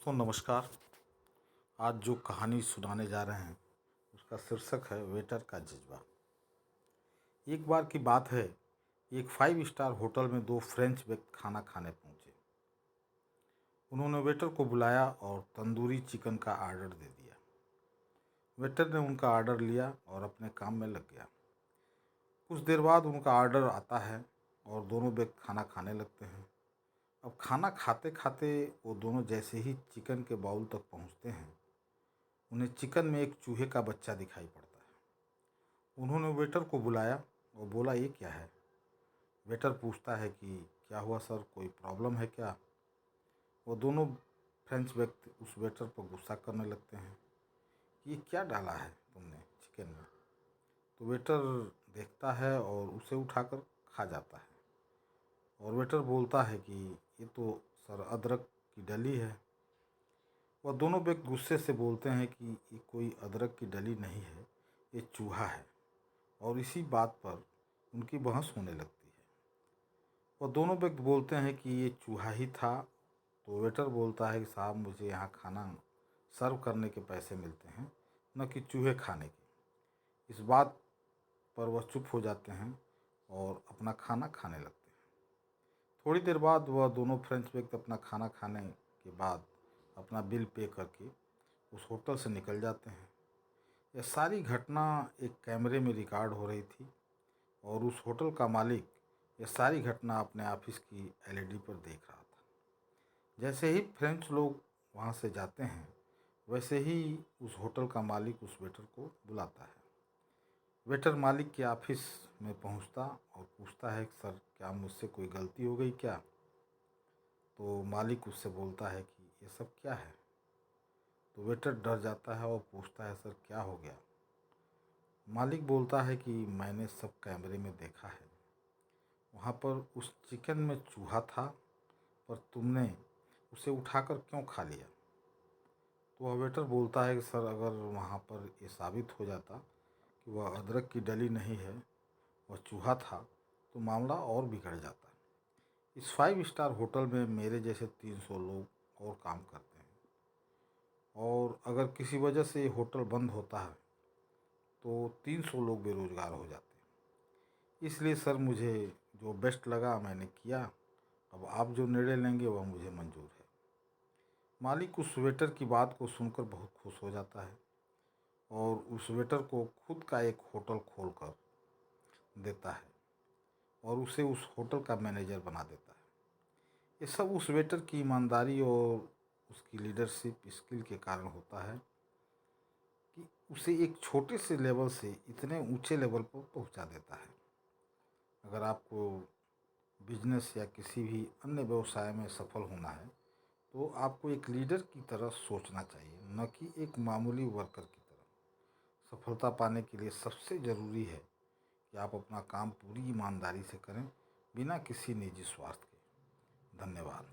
दोस्तों नमस्कार। आज जो कहानी सुनाने जा रहे हैं उसका शीर्षक है वेटर का जज्बा। एक बार की बात है, एक 5 स्टार होटल में दो फ्रेंच व्यक्ति खाना खाने पहुंचे। उन्होंने वेटर को बुलाया और तंदूरी चिकन का आर्डर दे दिया। वेटर ने उनका आर्डर लिया और अपने काम में लग गया। कुछ देर बाद उनका आर्डर आता है और दोनों व्यक्ति खाना खाने लगते हैं। अब खाना खाते खाते वो दोनों जैसे ही चिकन के बाउल तक पहुंचते हैं, उन्हें चिकन में एक चूहे का बच्चा दिखाई पड़ता है। उन्होंने वेटर को बुलाया और बोला, ये क्या है? वेटर पूछता है कि क्या हुआ सर, कोई प्रॉब्लम है क्या? वो दोनों फ्रेंच व्यक्ति उस वेटर पर गुस्सा करने लगते हैं कि ये क्या डाला है तुमने चिकन में। तो वेटर देखता है और उसे उठाकर खा जाता है। और वेटर बोलता है कि ये तो सर अदरक की डली है। वह दोनों व्यक्ति गुस्से से बोलते हैं कि ये कोई अदरक की डली नहीं है, ये चूहा है। और इसी बात पर उनकी बहस होने लगती है। वह दोनों व्यक्ति बोलते हैं कि ये चूहा ही था। तो वेटर बोलता है कि साहब, मुझे यहाँ खाना सर्व करने के पैसे मिलते हैं, न कि चूहे खाने के। इस बात पर वह चुप हो जाते हैं और अपना खाना खाने लगते हैं। थोड़ी देर बाद वह दोनों फ्रेंच व्यक्ति अपना खाना खाने के बाद अपना बिल पे करके उस होटल से निकल जाते हैं। यह सारी घटना एक कैमरे में रिकॉर्ड हो रही थी और उस होटल का मालिक यह सारी घटना अपने ऑफिस की एलईडी पर देख रहा था। जैसे ही फ्रेंच लोग वहाँ से जाते हैं, वैसे ही उस होटल का मालिक उस वेटर को बुलाता है। वेटर मालिक के ऑफिस में पहुँचता और पूछता है, सर क्या मुझसे कोई गलती हो गई क्या? तो मालिक उससे बोलता है कि ये सब क्या है? तो वेटर डर जाता है और पूछता है, सर क्या हो गया? मालिक बोलता है कि मैंने सब कैमरे में देखा है, वहाँ पर उस चिकन में चूहा था, पर तुमने उसे उठाकर क्यों खा लिया? तो वह वेटर बोलता है कि सर अगर वहाँ पर ये साबित हो जाता कि वह अदरक की डली नहीं है, वह चूहा था, तो मामला और बिगड़ जाता। इस 5 स्टार होटल में मेरे जैसे 300 लोग और काम करते हैं, और अगर किसी वजह से ये होटल बंद होता है तो 300 लोग बेरोजगार हो जाते हैं। इसलिए सर मुझे जो बेस्ट लगा मैंने किया। अब आप जो निर्णय लेंगे वह मुझे मंजूर है। मालिक उस वेटर की बात को सुनकर बहुत खुश हो जाता है और उस वेटर को खुद का एक होटल खोल कर देता है और उसे उस होटल का मैनेजर बना देता है। ये सब उस वेटर की ईमानदारी और उसकी लीडरशिप स्किल के कारण होता है कि उसे एक छोटे से लेवल से इतने ऊंचे लेवल पर पहुंचा देता है। अगर आपको बिजनेस या किसी भी अन्य व्यवसाय में सफल होना है तो आपको एक लीडर की तरह सोचना चाहिए, न कि एक मामूली वर्कर की तरह। सफलता पाने के लिए सबसे ज़रूरी है कि आप अपना काम पूरी ईमानदारी से करें, बिना किसी निजी स्वार्थ के। धन्यवाद।